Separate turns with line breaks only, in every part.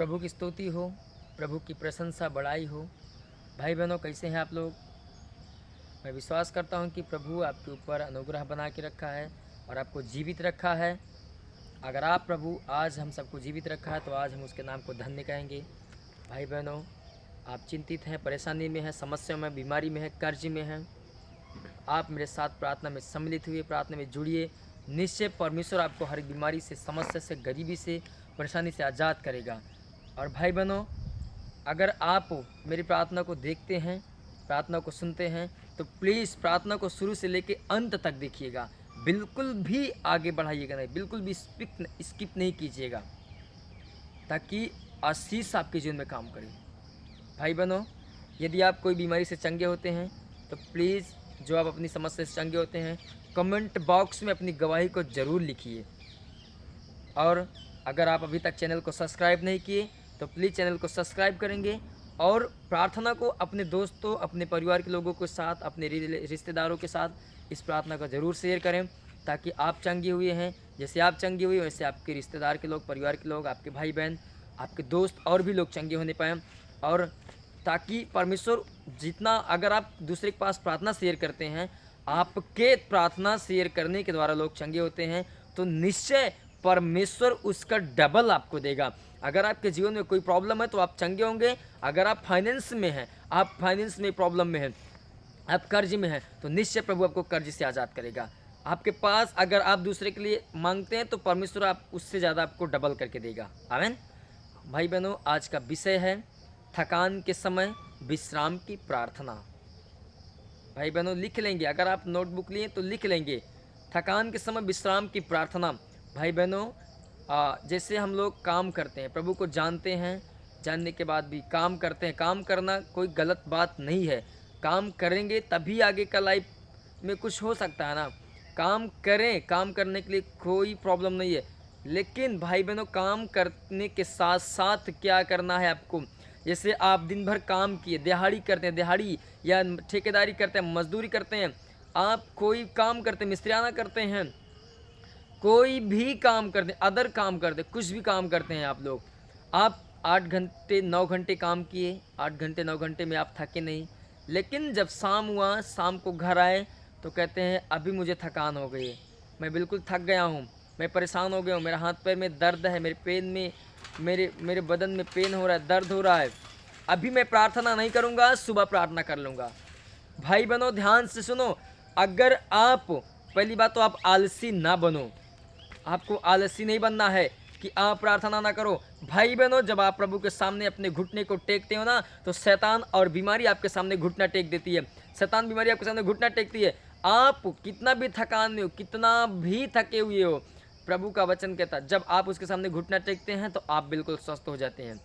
प्रभु की स्तुति हो, प्रभु की प्रशंसा बड़ाई हो। भाई बहनों, कैसे हैं आप लोग? मैं विश्वास करता हूं कि प्रभु आपके ऊपर अनुग्रह बना के रखा है और आपको जीवित रखा है। अगर आप प्रभु आज हम सबको जीवित रखा है तो आज हम उसके नाम को धन्य कहेंगे। भाई बहनों, आप चिंतित हैं, परेशानी में हैं, समस्या में, बीमारी में हैं, कर्ज में हैं, आप मेरे साथ प्रार्थना में सम्मिलित हुए, प्रार्थना में जुड़िए। निश्चय परमेश्वर आपको हर बीमारी से, समस्या से, गरीबी से, परेशानी से आज़ाद करेगा। और भाई बहनों, अगर आप मेरी प्रार्थना को देखते हैं, प्रार्थना को सुनते हैं, तो प्लीज़ प्रार्थना को शुरू से लेकर अंत तक देखिएगा। बिल्कुल भी आगे बढ़ाइएगा नहीं, बिल्कुल भी स्किप नहीं कीजिएगा, ताकि आशीष आपके जीवन में काम करे। भाई बहनों, यदि आप कोई बीमारी से चंगे होते हैं तो प्लीज़, जो आप अपनी समस्या से चंगे होते हैं, कमेंट बॉक्स में अपनी गवाही को ज़रूर लिखिए। और अगर आप अभी तक चैनल को सब्सक्राइब नहीं किए तो प्लीज़ चैनल को सब्सक्राइब करेंगे और प्रार्थना को अपने दोस्तों, अपने परिवार के लोगों के साथ, अपने रिश्तेदारों के साथ इस प्रार्थना को ज़रूर शेयर करें, ताकि आप चंगे हुए हैं, जैसे आप चंगे हुए वैसे आपके रिश्तेदार के लोग, परिवार के लोग, आपके भाई बहन, आपके दोस्त और भी लोग चंगे होने पाएँ। और ताकि परमेश्वर जितना, अगर आप दूसरे के पास प्रार्थना शेयर करते हैं, आपके प्रार्थना शेयर करने के द्वारा लोग चंगे होते हैं, तो निश्चय परमेश्वर उसका डबल आपको देगा। अगर आपके जीवन में कोई प्रॉब्लम है तो आप चंगे होंगे। अगर आप फाइनेंस में हैं, आप फाइनेंस में प्रॉब्लम में हैं, आप कर्ज में हैं, तो निश्चय प्रभु आपको कर्ज से आज़ाद करेगा। आपके पास अगर आप दूसरे के लिए मांगते हैं तो परमेश्वर आप उससे ज़्यादा आपको डबल करके देगा। आमीन। भाई बहनों, आज का विषय है थकान के समय विश्राम की प्रार्थना। भाई बहनों, लिख लेंगे, अगर आप नोटबुक लिए तो लिख लेंगे, थकान के समय विश्राम की प्रार्थना। भाई बहनों, जैसे हम लोग काम करते हैं, प्रभु को जानते हैं, जानने के बाद भी काम करते हैं। काम करना कोई गलत बात नहीं है, काम करेंगे तभी आगे का लाइफ में कुछ हो सकता है ना। काम करें, काम करने के लिए कोई प्रॉब्लम नहीं है, लेकिन भाई बहनों, काम करने के साथ साथ क्या करना है आपको। जैसे आप दिन भर काम किए, दिहाड़ी करते हैं, दिहाड़ी या ठेकेदारी करते हैं, मजदूरी करते हैं, आप कोई काम करते हैं, मिस्त्रियाना करते हैं, कोई भी काम करते हैं, अदर काम करते हैं, कुछ भी काम करते हैं आप लोग, आप 8 घंटे 9 घंटे काम किए, 8 घंटे 9 घंटे में आप थके नहीं, लेकिन जब शाम हुआ, शाम को घर आए तो कहते हैं अभी मुझे थकान हो गई है, मैं बिल्कुल थक गया हूँ, मैं परेशान हो गया हूँ, मेरा हाथ पैर में दर्द है, मेरे पेन में, मेरे बदन में पेन हो रहा है, दर्द हो रहा है, अभी मैं प्रार्थना नहीं करूँगा, सुबह प्रार्थना कर लूँगा। भाई बहनों, ध्यान से सुनो, अगर आप, पहली बात तो आप आलसी ना बनो, आपको आलसी नहीं बनना है कि आप प्रार्थना ना करो। भाई बहनों, जब आप प्रभु के सामने अपने घुटने को टेकते हो ना, तो शैतान और बीमारी आपके सामने घुटना टेक देती है। शैतान बीमारी आपके सामने घुटना टेकती है। आप कितना भी थकान में हो, कितना भी थके हुए हो, प्रभु का वचन कहता है जब आप उसके सामने घुटना टेकते हैं तो आप बिल्कुल स्वस्थ हो जाते हैं।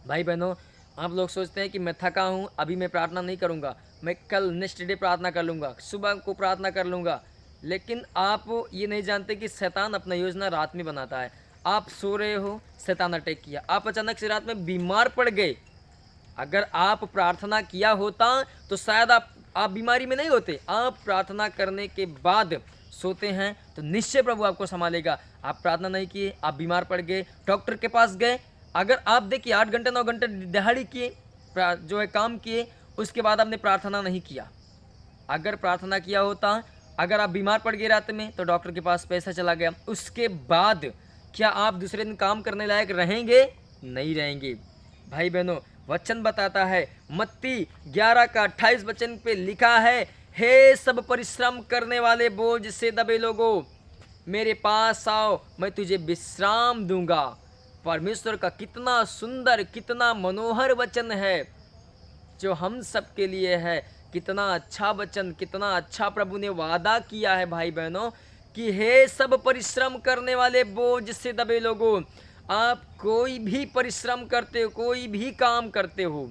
भाई बहनों, आप लोग सोचते हैं कि मैं थका हूँ, अभी मैं प्रार्थना नहीं करूँगा, मैं कल नेक्स्ट डे प्रार्थना कर लूँगा, सुबह को प्रार्थना कर लूँगा, लेकिन आप ये नहीं जानते कि शैतान अपना योजना रात में बनाता है। आप सो रहे हो, शैतान अटैक किया, आप अचानक से रात में बीमार पड़ गए। अगर आप प्रार्थना किया होता तो शायद आप बीमारी में नहीं होते। आप प्रार्थना करने के बाद सोते हैं तो निश्चय प्रभु आपको संभालेगा। आप प्रार्थना नहीं किए, आप बीमार पड़ गए, डॉक्टर के पास गए, अगर आप देखिए 8 घंटे 9 घंटे दिहाड़ी किए, जो है काम किए, उसके बाद आपने प्रार्थना नहीं किया। अगर प्रार्थना किया होता, अगर आप बीमार पड़ गए रात में, तो डॉक्टर के पास पैसा चला गया, उसके बाद क्या आप दूसरे दिन काम करने लायक रहेंगे? नहीं रहेंगे। भाई बहनों, वचन बताता है, मत्ती 11 का 28 वचन पे लिखा है, हे सब परिश्रम करने वाले बोझ से दबे लोगों, मेरे पास आओ, मैं तुझे विश्राम दूंगा। परमेश्वर का कितना सुंदर, कितना मनोहर वचन है जो हम सब के लिए है। कितना अच्छा वचन, कितना अच्छा प्रभु ने वादा किया है भाई बहनों, कि हे सब परिश्रम करने वाले बोझ से दबे लोगों, आप कोई भी परिश्रम करते हो, कोई भी काम करते हो,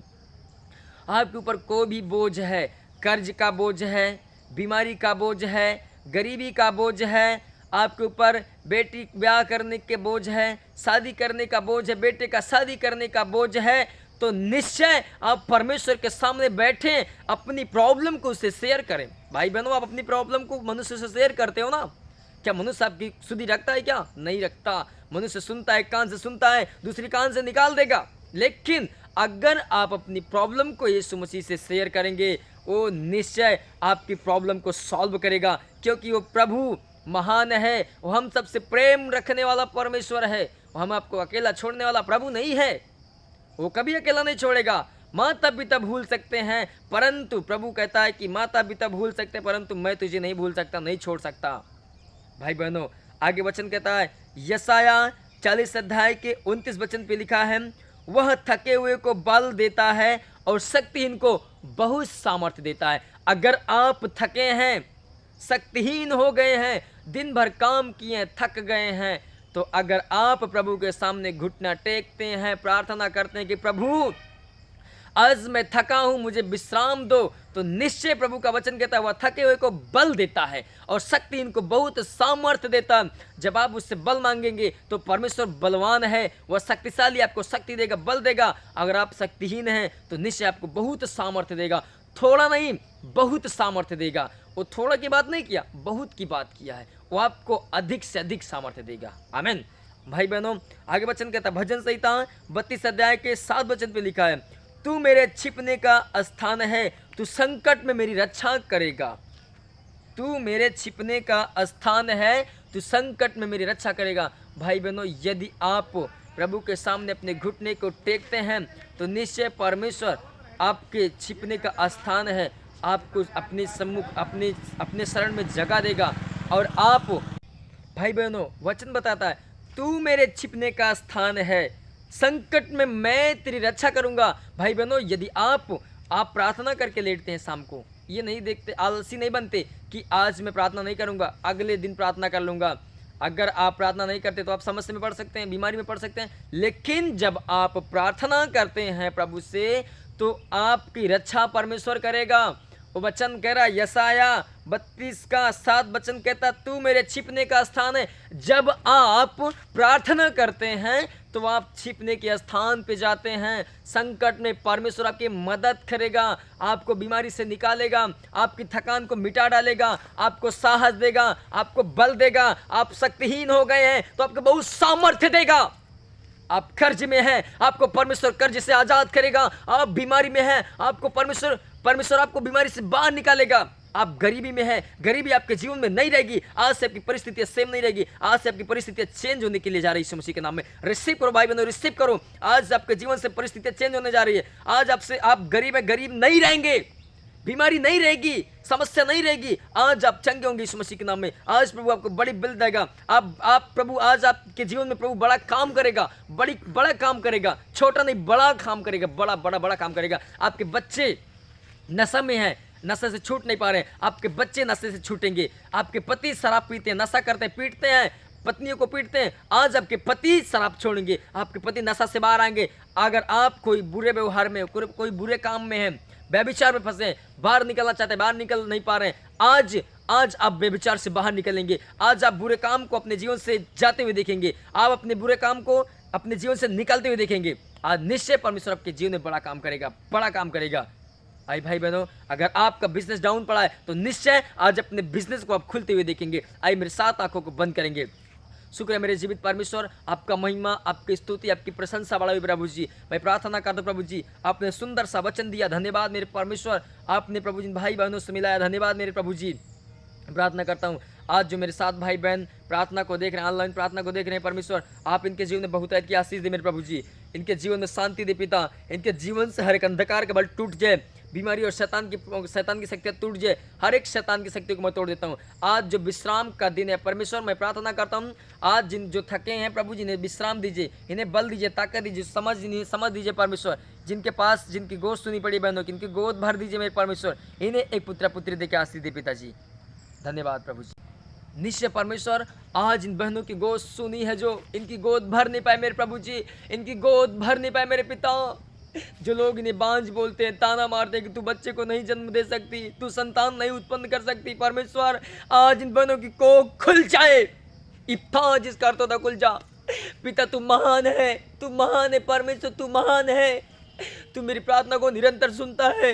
आपके ऊपर कोई भी बोझ है, कर्ज का बोझ है, बीमारी का बोझ है, गरीबी का बोझ है, आपके ऊपर बेटी ब्याह करने के बोझ है, शादी करने का बोझ है, बेटे का शादी करने का बोझ है, तो निश्चय आप परमेश्वर के सामने बैठें, अपनी प्रॉब्लम को उससे शेयर करें। भाई बहनों, आप अपनी प्रॉब्लम को मनुष्य से शेयर करते हो ना? क्या मनुष्य आपकी सुधि रखता है? क्या नहीं रखता। मनुष्य सुनता है, कान से सुनता है, दूसरी कान से निकाल देगा। लेकिन अगर आप अपनी प्रॉब्लम को यीशु मसीह से शेयर करेंगे, वो निश्चय आपकी प्रॉब्लम को सॉल्व करेगा, क्योंकि वो प्रभु महान है। वो हम सबसे प्रेम रखने वाला परमेश्वर है। वो हम आपको अकेला छोड़ने वाला प्रभु नहीं है। वो कभी अकेला नहीं छोड़ेगा। माता पिता भूल सकते हैं, परंतु प्रभु कहता है कि माता पिता भूल सकते हैं, परंतु मैं तुझे नहीं भूल सकता, नहीं छोड़ सकता। भाई बहनों, आगे वचन कहता है, यशाया 40 अध्याय के 29 वचन पे लिखा है, वह थके हुए को बल देता है और शक्तिहीन को बहुत सामर्थ्य देता है। अगर आप थके हैं, शक्तिहीन हो गए हैं, दिन भर काम किए, थक गए हैं, तो अगर आप प्रभु के सामने घुटना टेकते हैं, प्रार्थना करते हैं कि प्रभु आज मैं थका हूं, मुझे विश्राम दो, तो निश्चय प्रभु का वचन कहता है वह थके हुए को बल देता है और शक्तिहीन को बहुत सामर्थ्य देता है। जब आप उससे बल मांगेंगे तो परमेश्वर बलवान है, वह शक्तिशाली, आपको शक्ति देगा, बल देगा। अगर आप शक्तिहीन हैं तो निश्चय आपको बहुत सामर्थ्य देगा। थोड़ा नहीं, बहुत सामर्थ्य देगा। वो थोड़ा की बात नहीं किया, बहुत की बात किया है। वो आपको अधिक से अधिक सामर्थ्य देगा। आमीन। भाई बहनों, आगे वचन कहता है, भजन संहिता 32 अध्याय के 7 वचन पे लिखा है, तू मेरे छिपने का स्थान है, तू संकट में मेरी रक्षा करेगा। तू मेरे छिपने का स्थान है, तू संकट में मेरी रक्षा करेगा। भाई बहनों, यदि आप प्रभु के सामने अपने घुटने को टेकते हैं तो निश्चय परमेश्वर आपके छिपने का स्थान है, आपको अपने सम्मुख अपने शरण में जगह देगा। और आप, भाई बहनों, वचन बताता है, तू मेरे छिपने का स्थान है, संकट में मैं तेरी रक्षा करूंगा। भाई बहनों, यदि आप प्रार्थना करके लेटते हैं शाम को, ये नहीं देखते, आलसी नहीं बनते कि आज मैं प्रार्थना नहीं करूंगा, अगले दिन प्रार्थना कर लूंगा। अगर आप प्रार्थना नहीं करते तो आप समस्या में पड़ सकते हैं, बीमारी में पड़ सकते हैं। लेकिन जब आप प्रार्थना करते हैं प्रभु से, तो आपकी रक्षा परमेश्वर करेगा। वो वचन कह रहा है, यशाया 32 का 7 वचन कहता, तू मेरे छिपने का स्थान है। जब आप प्रार्थना करते हैं तो आप छिपने के स्थान पे जाते हैं। संकट में परमेश्वर आपकी मदद करेगा, आपको बीमारी से निकालेगा, आपकी थकान को मिटा डालेगा, आपको साहस देगा, आपको बल देगा। आप शक्तिहीन हो गए हैं तो आपको बहुत सामर्थ्य देगा। आप कर्ज में हैं, आपको परमेश्वर कर्ज से आजाद करेगा। आप बीमारी में हैं, आपको परमेश्वर आपको बीमारी से बाहर निकालेगा। आप गरीबी में हैं, गरीबी आपके जीवन में नहीं रहेगी। आज से आपकी परिस्थितियां सेम नहीं रहेगी। आज से आपकी परिस्थितियां चेंज होने के लिए जा रही है यीशु मसीह के नाम में। रिसीव करो भाई बहनों, रिसीव करो। आज आपके जीवन से परिस्थितियां चेंज होने जा रही है। आज आपसे आप गरीब है, गरीब नहीं रहेंगे, बीमारी नहीं रहेगी, समस्या नहीं रहेगी। आज आप चंगे होंगे यीशु मसीह के नाम में। आज प्रभु आपको बड़ी बिल देगा। आप प्रभु आज आपके जीवन में प्रभु बड़ा काम करेगा, बड़ा काम करेगा, छोटा नहीं बड़ा काम करेगा, बड़ा काम करेगा। आपके बच्चे नशा में हैं, नशे से छूट नहीं पा रहे हैं, आपके बच्चे नशे से छूटेंगे। आपके पति शराब पीते हैं, नशा करते हैं, पीटते हैं, पत्नियों को पीटते हैं, आज आपके पति शराब छोड़ेंगे, आपके पति नशा से बाहर आएंगे। अगर आप कोई बुरे व्यवहार में, कोई बुरे काम में हैं, व्यभिचार में फंसे हैं, बाहर निकलना चाहते हैं, बाहर निकल नहीं पा रहे हैं, आज आप व्यभिचार से बाहर निकलेंगे। आज आप बुरे काम को अपने जीवन से जाते हुए देखेंगे, आप अपने बुरे काम को अपने जीवन से निकलते हुए देखेंगे। आज निश्चय परमेश्वर आपके जीवन में बड़ा काम करेगा। आई भाई बहनों, अगर आपका बिजनेस डाउन पड़ा है तो निश्चय आज अपने बिजनेस को आप खुलते हुए देखेंगे। आई मेरे 7 आंखों को बंद करेंगे। शुक्र है मेरे जीवित परमेश्वर, आपका महिमा, आपकी स्तुति, आपकी प्रशंसा बढ़ाई प्रभु जी। मैं प्रार्थना करता हूं प्रभु जी, आपने सुंदर सा वचन दिया, धन्यवाद मेरे परमेश्वर। आपने प्रभु जी भाई बहनों से मिलाया, धन्यवाद मेरे प्रभु जी। प्रार्थना करता हूँ आज जो मेरे 7 भाई बहन प्रार्थना को देख रहे हैं, ऑनलाइन प्रार्थना को देख रहे हैं, परमेश्वर आप इनके जीवन में बहुतायत की आशीष दे मेरे प्रभु जी। इनके जीवन में शांति दे पिता, इनके जीवन से हर एक अंधकार का बल टूट जाए, बीमारी और शैतान की शक्तियाँ टूट जाए, हर एक शैतान की शक्ति को मैं तोड़ देता हूँ। आज जो विश्राम का दिन है परमेश्वर, मैं प्रार्थना करता हूँ आज जिन जो थके हैं प्रभु जी, इन्हें विश्राम दीजिए, इन्हें बल दीजिए, ताकत दीजिए, समझ दीजिए परमेश्वर। जिनके पास जिनकी गोद सुनी पड़ी बहनों की, इनकी गोद भर दीजिए मेरे परमेश्वर। इन्हें एक पुत्र पुत्री देकर आशीष दे पिताजी, धन्यवाद प्रभु जी। निश्चय परमेश्वर आज इन बहनों की गोद सुनी है, जो इनकी गोद भर नहीं पाए मेरे प्रभु जी, इनकी गोद भर नहीं पाए मेरे पिता। जो लोग इन्हें बांझ बोलते हैं, ताना मारते हैं कि तू बच्चे को नहीं जन्म दे सकती, तू संतान नहीं उत्पन्न कर सकती, परमेश्वर आज इन बहनों की कोख खुल जाए। इफ्ता जिसका अर्थ होता खुल जा। पिता तू महान है, तू महान है परमेश्वर, तू महान है। तू मेरी प्रार्थना को निरंतर सुनता है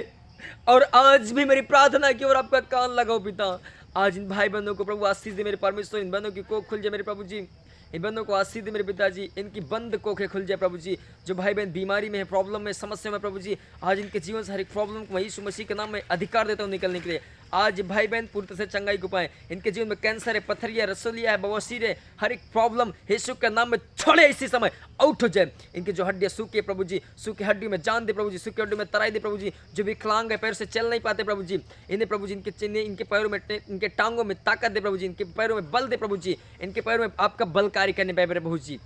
और आज भी मेरी प्रार्थना की ओर आपका कान लगाओ पिता। आज इन भाई बहनों को प्रभु आशीष दे मेरे परमेश्वर, इन बहनों की कोख खुल जाए मेरे प्रभु जी। इन बंदों को आशीष दे मेरे पिताजी, इनकी बंद कोखे खुल जाए प्रभु जी। जो भाई बहन बीमारी में है, प्रॉब्लम में, समस्या में प्रभु जी, आज इनके जीवन से हर एक प्रॉब्लम को मैं यीशु मसीह के नाम में अधिकार देता हूँ निकलने के लिए। आज भाई बहन पूरी तरह से चंगाई को पाए। इनके जीवन में कैंसर है, पथरिया, रसोलिया है, बवासीर है, हर एक प्रॉब्लम यीशु के नाम में छोड़े इसी समय आउट हो जाए। इनकी जो हड्डियाँ सूखी है प्रभु जी, सूखी हड्डियों में जान दे प्रभु जी, सूखी हड्डियों में तराई दे प्रभु जी। जो विकलांग है, पैर से चल नहीं पाते प्रभु जी, इन्हें प्रभु जी इनके पैरों में, इनके टांगों में ताकत दे प्रभु जी, इनके पैरों में बल दे प्रभु जी, इनके पैरों में आपका बल कार्य करने पाए प्रभु जी।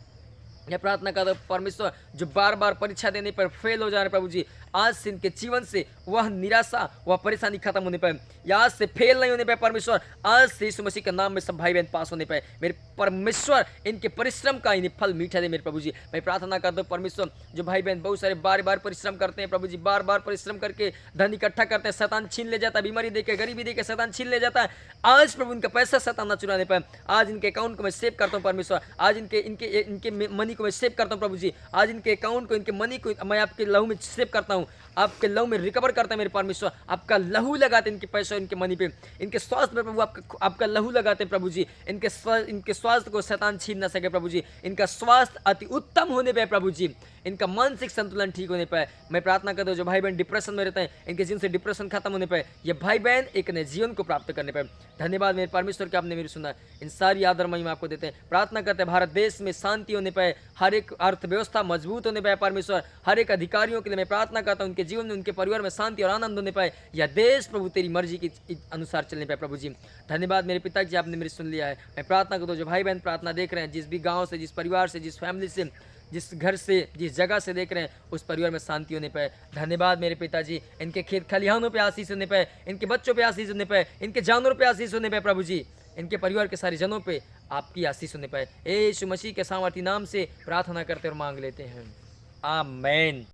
यह प्रार्थना करता हूं परमेश्वर, जो बार बार परीक्षा देने पर फेल हो जा रहे प्रभु जी, आज से इनके जीवन से वह निराशा, वह परेशानी खत्म होने पाए, या आज से फेल नहीं होने पाए परमेश्वर। आज से यीशु मसीह के नाम में सब भाई बहन पास होने पाए मेरे परमेश्वर। इनके परिश्रम का इन्हें फल मीठा दे मेरे प्रभु जी। मैं प्रार्थना करता हूँ परमेश्वर, जो भाई बहन बहुत सारे बार बार परिश्रम करते हैं प्रभु जी, बार बार परिश्रम करके धन इकट्ठा करते हैं, शैतान छीन ले जाता है, बीमारी देके, गरीबी देके शैतान छीन ले जाता है। आज प्रभु इनका पैसा शैतान ना चुराने पाए। आज इनके अकाउंट को मैं सेव करता हूँ परमेश्वर, आज इनके मनी को मैं सेव करता हूँ प्रभु जी। आज इनके अकाउंट को, इनके मनी को मैं आपके लहू में सेव करता हूँ, आपके लहू में रिकवर करता है मेरे परमेश्वर। आपका लहू लगाते इनके पैसे, इनके मनी पे, इनके स्वास्थ्य में प्रभु आपका लहू लगाते हैं प्रभु जी। इनके स्वास्थ्य को शैतान छीन ना सके प्रभु जी। इनका स्वास्थ्य अति उत्तम होने पे प्रभु जी, इनका मानसिक संतुलन ठीक होने पाए। मैं प्रार्थना करता हूँ जो भाई बहन डिप्रेशन में रहते हैं, इनके जीवन से डिप्रेशन खत्म होने पाए, ये भाई बहन एक नए जीवन को प्राप्त करने पाए। धन्यवाद मेरे परमेश्वर कि आपने मेरी सुना। इन सारी आदर महिमा आपको देते हैं। प्रार्थना करते हैं भारत देश में शांति होने पाए, हर एक अर्थव्यवस्था मजबूत होने पाए परमेश्वर। हर एक अधिकारियों के लिए मैं प्रार्थना करता हूँ उनके जीवन में, उनके परिवार में शांति और आनंद होने पाए। यह देश प्रभु तेरी मर्जी के अनुसार चलने पाए प्रभु जी। धन्यवाद मेरे पिताजी, आपने मेरी सुन लिया है। मैं प्रार्थना करता हूँ जो भाई बहन प्रार्थना देख रहे हैं, जिस भी गाँव से, जिस परिवार से, जिस फैमिली से, जिस घर से, जिस जगह से देख रहे हैं, उस परिवार में शांति होने पाए। धन्यवाद मेरे पिताजी, इनके खेत खलिहानों पे आशीष होने पाए, इनके बच्चों पे आशीष होने पाए, इनके जानवरों पे आशीष होने पाए प्रभु जी, इनके परिवार के सारे जनों पे आपकी आशीष होने पाए। यीशु मसीह के सामर्थी नाम से प्रार्थना करते और मांग लेते हैं, आमीन।